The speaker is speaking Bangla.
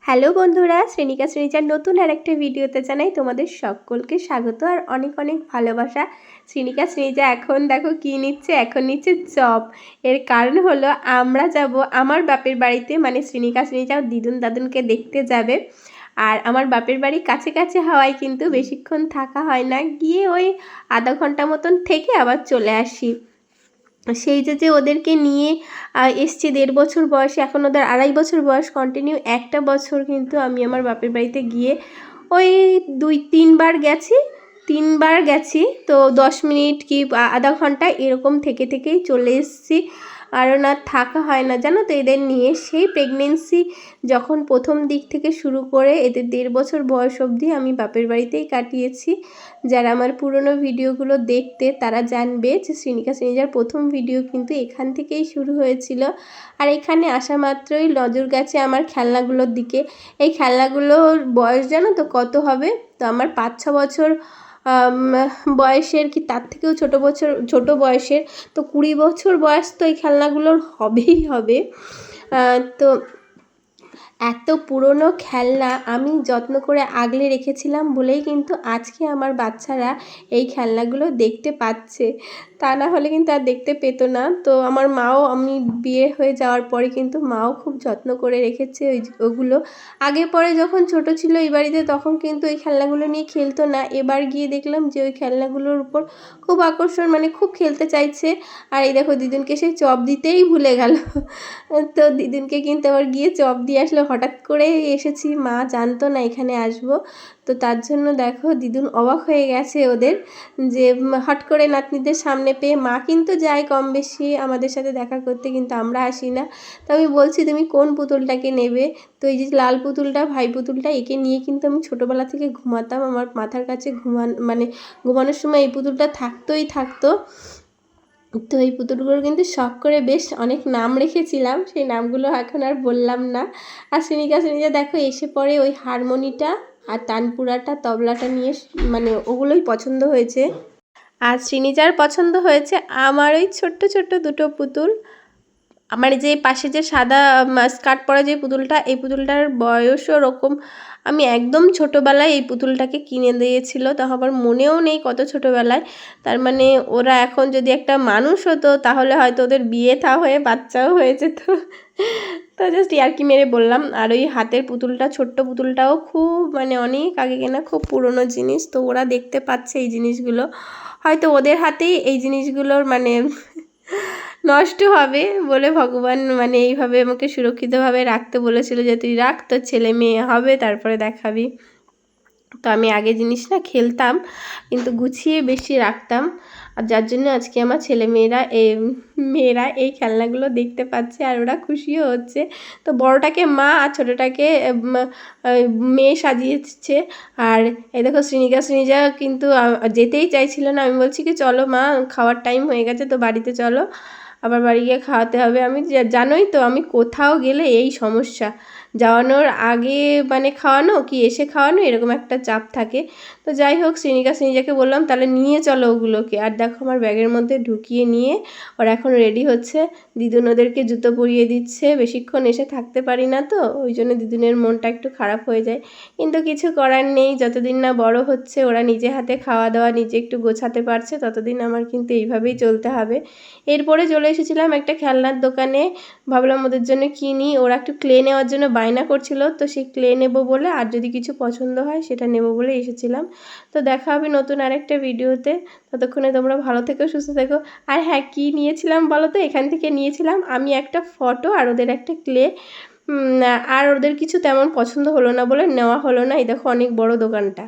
হ্যালো বন্ধুরা, শ্রেণিকা শ্রেণীচার নতুন আরেকটা ভিডিওতে জানাই তোমাদের সকলকে স্বাগত আর অনেক অনেক ভালোবাসা। শ্রেণিকা শ্রেণীচা এখন দেখো কী নিচ্ছে, এখন নিচ্ছে চপ। এর কারণ হলো আমরা যাব আমার বাপের বাড়িতে, মানে শ্রেণিকা শ্রেণীচা দিদুন দাদুনকে দেখতে যাবে। আর আমার বাপের বাড়ি কাছে কাছে হওয়ায় কিন্তু বেশিক্ষণ থাকা হয় না, গিয়ে ওই আধা ঘন্টা মতন থেকে আবার চলে আসি। সেই যে ওদেরকে নিয়ে এসছি 1.5 বছর বয়সে, এখন ওদের 2.5 বছর বয়স, কন্টিনিউ একটা বছর কিন্তু আমি আমার বাপের বাড়িতে গিয়ে ওই 2-3 বার গেছি। 3 বার গেছি তো 10 মিনিট কি আধা ঘন্টা এরকম থেকেই চলে এসেছি। আর না থাকা হয় না জানো তো এদের নিয়ে। সেই প্রেগনেন্সি যখন প্রথম দিক থেকে শুরু করে এদের 1.5 বছর বয়স অবধি আমি বাপের বাড়িতেই কাটিয়েছি। যারা আমার পুরনো ভিডিওগুলো দেখতে তারা জানবে যে শ্রেণিকা শ্রেণীজার প্রথম ভিডিও কিন্তু এখান থেকেই শুরু হয়েছিল। আর এখানে আসা মাত্রই নজর গেছে আমার খেলনাগুলোর দিকে। এই খেলনাগুলোর বয়স জানো তো কত হবে? তো আমার 5-6 বছর বয়সের, কি তার থেকেও ছোট বয়সের, তো 20 বছর বয়স তো এই খেলনাগুলোর হবেই হবে। তো এত পুরনো খেলনা আমি যত্ন করে আগলে রেখেছিলাম বলেই কিন্তু আজকে আমার বাচ্চারা এই খেলনাগুলো দেখতে পাচ্ছে, তা না হলে কিন্তু আর দেখতে পেতো না। তো আমার মাও, আমি বিয়ে হয়ে যাওয়ার পরে কিন্তু মাও খুব যত্ন করে রেখেছে ওগুলো। আগে পরে যখন ছোট ছিল এই বাড়িতে তখন কিন্তু ওই খেলনাগুলো নিয়ে খেলতো না। এবার গিয়ে দেখলাম যে ওই খেলনাগুলোর উপর খুব আকর্ষণ, মানে খুব খেলতে চাইছে। আর এই দেখো দিদুনকে সেই চপ দিতেই ভুলে গেল। তো দিদুনকে কিন্তু আবার গিয়ে চপ দিয়ে আসলে, হঠাৎ করে এসেছি, মা জানতো না এখানে আসবো। তো তার জন্য দেখো দিদুন অবাক হয়ে গেছে ওদের, যে হট করে নাতনিদের সামনে পেয়ে। মা কিন্তু যায় কম বেশি আমাদের সাথে দেখা করতে, কিন্তু আমরা আসি না। তো আমি বলছি তুমি কোন পুতুলটাকে নেবে? তো এই যে লাল পুতুলটা, ভাই পুতুলটা, একে নিয়ে কিন্তু আমি ছোটোবেলা থেকে ঘুমাতাম। আমার মাথার কাছে ঘুমানোর সময় এই পুতুলটা থাকতো। তো এই পুতুলগুলোর কিন্তু শখ করে বেশ অনেক নাম রেখেছিলাম, সেই নামগুলো এখন আর বললাম না। আর শ্রেণিকা দেখো এসে পড়ে ওই হারমোনিটা আর তানপুরাটা, তবলাটা নিয়ে, মানে ওগুলোই পছন্দ হয়েছে। আর শ্রীনিজার পছন্দ হয়েছে আমার ওই ছোট্ট দুটো পুতুল। আমার যে পাশে যে সাদা স্কার্ট পরা যে পুতুলটা, এই পুতুলটার বয়সও ওরকম, আমি একদম ছোটোবেলায় এই পুতুলটাকে কিনে দিয়েছিল, তো আমার মনেও নেই কত ছোটোবেলায়। তার মানে ওরা এখন যদি একটা মানুষ হতো তাহলে হয়তো ওদের বিয়ে হয়ে বাচ্চাও হয়ে যেত। তো জাস্ট ইয়ার্কি মেরে বললাম। আর ওই হাতের পুতুলটা, ছোট্ট পুতুলটাও খুব, মানে অনেক আগে কেনা, খুব পুরনো জিনিস। তো ওরা দেখতে পাচ্ছে এই জিনিসগুলো, হয়তো ওদের হাতেই এই জিনিসগুলোর মানে নষ্ট হবে বলে ভগবান মানে এইভাবে আমাকে সুরক্ষিতভাবে রাখতে বলেছিল, যে তুই রাখ, তোর ছেলে মেয়ে হবে তারপরে দেখাবি। তো আমি আগে জিনিস না খেলতাম, কিন্তু গুছিয়ে বেশি রাখতাম। আর যার জন্য আজকে আমার মেয়েরা এই খেলনাগুলো দেখতে পাচ্ছে আর ওরা খুশিও হচ্ছে। তো বড়টাকে মা আর ছোটোটাকে মেয়ে সাজিয়েছে। আর এই দেখো শ্রীনিজা কিন্তু যেতেই চাইছিল না। আমি বলছি কি চলো মা, খাওয়ার টাইম হয়ে গেছে, তো বাড়িতে চলো, আবার বাড়ি গিয়ে খাওয়াতে হবে। আমি জানোই তো আমি কোথাও গেলে এই সমস্যা, যাওয়ানোর আগে মানে খাওয়ানো কি এসে খাওয়ানো, এরকম একটা চাপ থাকে। তো যাই হোক শ্রীনিজাকে বললাম তাহলে নিয়ে চলো ওগুলোকে। আর দেখো আমার ব্যাগের মধ্যে ঢুকিয়ে নিয়ে ওরা এখন রেডি হচ্ছে। দিদুন ওদেরকে জুতো পরিয়ে দিচ্ছে, বেশিক্ষণ এসে থাকতে পারি না, তো ওই জন্য দিদুনের মনটা একটু খারাপ হয়ে যায়। কিন্তু কিছু করার নেই, যতদিন না বড় হচ্ছে, ওরা নিজে হাতে খাওয়া দাওয়া নিজে একটু গোছাতে পারছে, ততদিন আমার কিন্তু এইভাবেই চলতে হবে। এরপরে চলে এসেছিলাম একটা খেলনার দোকানে, ভাবলাম ওদের জন্য কিনি। ওরা একটু ক্লে নেওয়ার জন্য বায়না করছিল, তো সেই ক্লে নেব বলে, আর যদি কিছু পছন্দ হয় সেটা নেব বলে এসেছিলাম। তো দেখা হবে নতুন আরেকটা ভিডিওতে, ততক্ষণে তোমরা ভালো থেকো, সুস্থ থেকো। আর হ্যাঁ, কী নিয়েছিলাম বলো তো? এখান থেকে নিয়েছিলাম আমি একটা ফটো আর ওদের একটা ক্লে। আর ওদের কিছু তেমন পছন্দ হলো না বলে নেওয়া হলো না। এই দেখো অনেক বড় দোকানটা।